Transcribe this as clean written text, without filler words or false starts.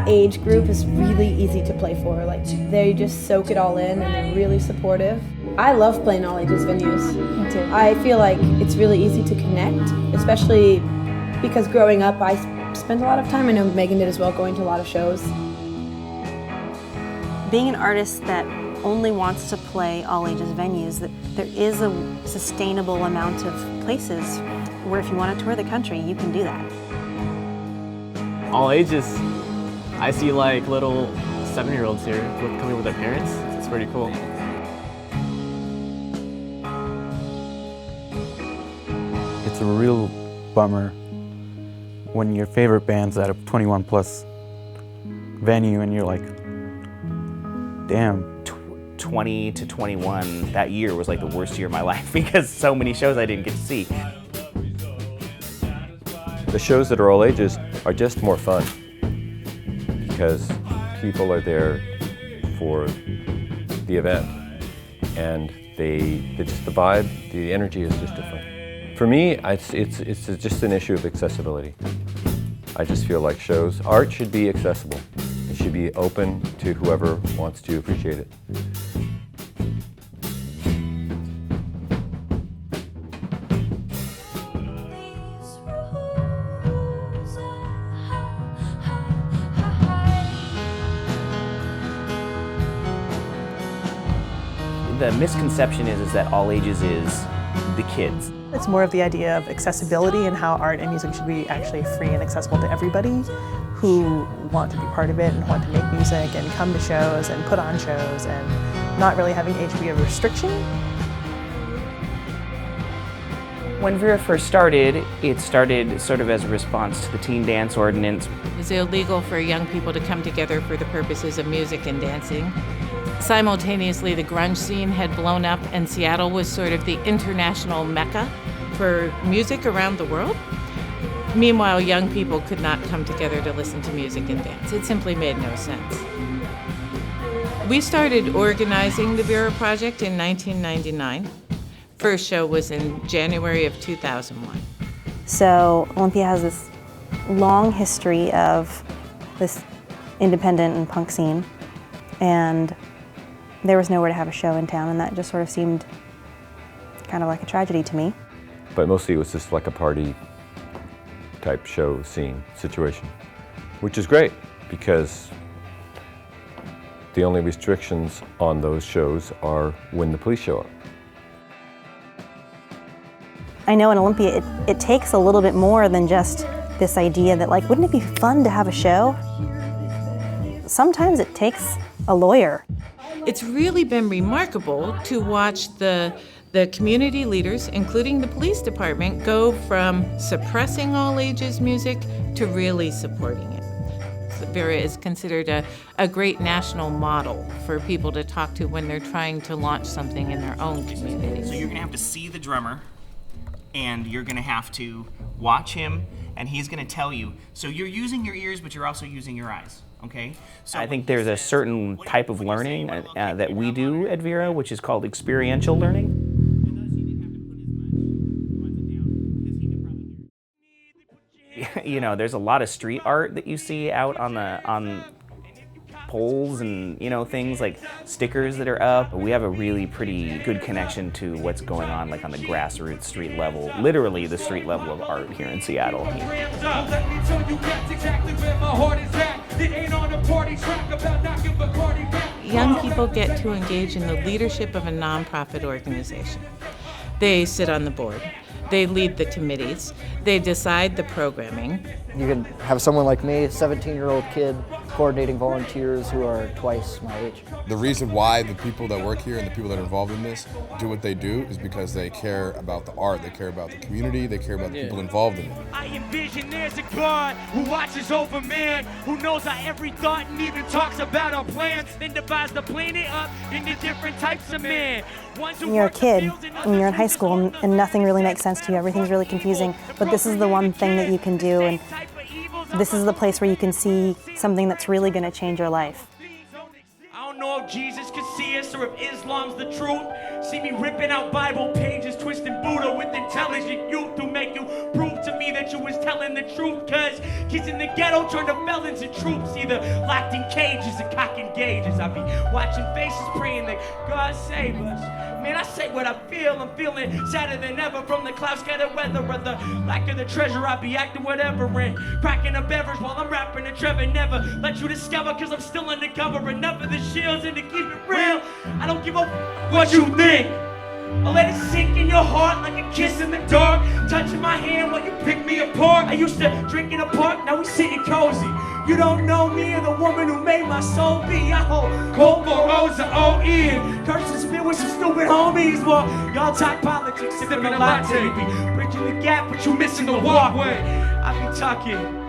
that age group is really easy to play for. Like, they just soak it all in and they're really supportive. I love playing all ages venues. Me too. I feel like it's really easy to connect, especially because growing up I spent a lot of time, I know Megan did as well, going to a lot of shows. Being an artist that only wants to play all ages venues, that there is a sustainable amount of places where if you want to tour the country, you can do that. All ages. I see like little 7-year-olds here coming with their parents. It's pretty cool. It's a real bummer when your favorite band's at a 21 plus venue and you're like, damn. 20 to 21, that year was like the worst year of my life because so many shows I didn't get to see. The shows that are all ages are just more fun because people are there for the event and just the vibe, the energy is just different. For me, it's just an issue of accessibility. I just feel like art should be accessible. It should be open to whoever wants to appreciate it. The misconception is that all ages is the kids. It's more of the idea of accessibility and how art and music should be actually free and accessible to everybody who want to be part of it and want to make music and come to shows and put on shows, and not really having age be a restriction. When Vera first started, it started sort of as a response to the teen dance ordinance. It was illegal for young people to come together for the purposes of music and dancing. Simultaneously, the grunge scene had blown up, and Seattle was sort of the international mecca for music around the world. Meanwhile, young people could not come together to listen to music and dance. It simply made no sense. We started organizing the Vera Project in 1999. First show was in January of 2001. So Olympia has this long history of this independent and punk scene, and there was nowhere to have a show in town, and that just sort of seemed kind of like a tragedy to me. But mostly it was just like a party type show scene situation, which is great because the only restrictions on those shows are when the police show up. I know in Olympia it takes a little bit more than just this idea that, like, wouldn't it be fun to have a show? Sometimes it takes a lawyer. It's really been remarkable to watch the community leaders, including the police department, go from suppressing all ages music to really supporting it. Vera is considered a great national model for people to talk to when they're trying to launch something in their own community. So you're gonna have to see the drummer, and you're gonna have to watch him, and he's gonna tell you. So you're using your ears, but you're also using your eyes, okay? So I think there's a certain type of learning that we do at Vera, which is called experiential learning. You know, there's a lot of street art that you see out on poles and, you know, things like stickers that are up. We have a really pretty good connection to what's going on, like on the grassroots street level, literally the street level of art here in Seattle. Young people get to engage in the leadership of a nonprofit organization. They sit on the board. They lead the committees. They decide the programming. You can have someone like me, a 17-year-old kid, coordinating volunteers who are twice my age. The reason why the people that work here and the people that are involved in this do what they do is because they care about the art, they care about the community, they care about the people involved in it. I envision there's a God who watches over man, who knows our every thought and even talks about our plans, then divides the planet up into different types of men. When you're a kid, when you're in high school, and nothing really makes sense to you, everything's really confusing, but this is the one thing that you can do, and this is the place where you can see something that's really going to change your life. I don't know if Jesus could see us or if Islam's the truth. See me ripping out Bible pages, twisting Buddha with intelligent youth to make you prove to me me that you was telling the truth, cause kids in the ghetto turn to felons and troops, either locked in cages or cocking gauges. I be watching faces praying that God save us. Man, I say what I feel, I'm feeling sadder than ever from the cloud scattered weather or the lack of the treasure. I be acting whatever and cracking a beverage while I'm rapping to Trevor. Never let you discover, cause I'm still undercover. Enough of the shields, and to keep it real, I don't give a what you think. I'll let it sink in your heart like a kiss in the dark, touching my hand while you pick me apart. I used to drink in a park, now we sitting cozy. You don't know me or the woman who made my soul be. I hold cold for O's and O-E and curse and spit with some stupid homies. Well, y'all talk politics, sipping a latte. You be bridging the gap, but you missing the walkway. I be talking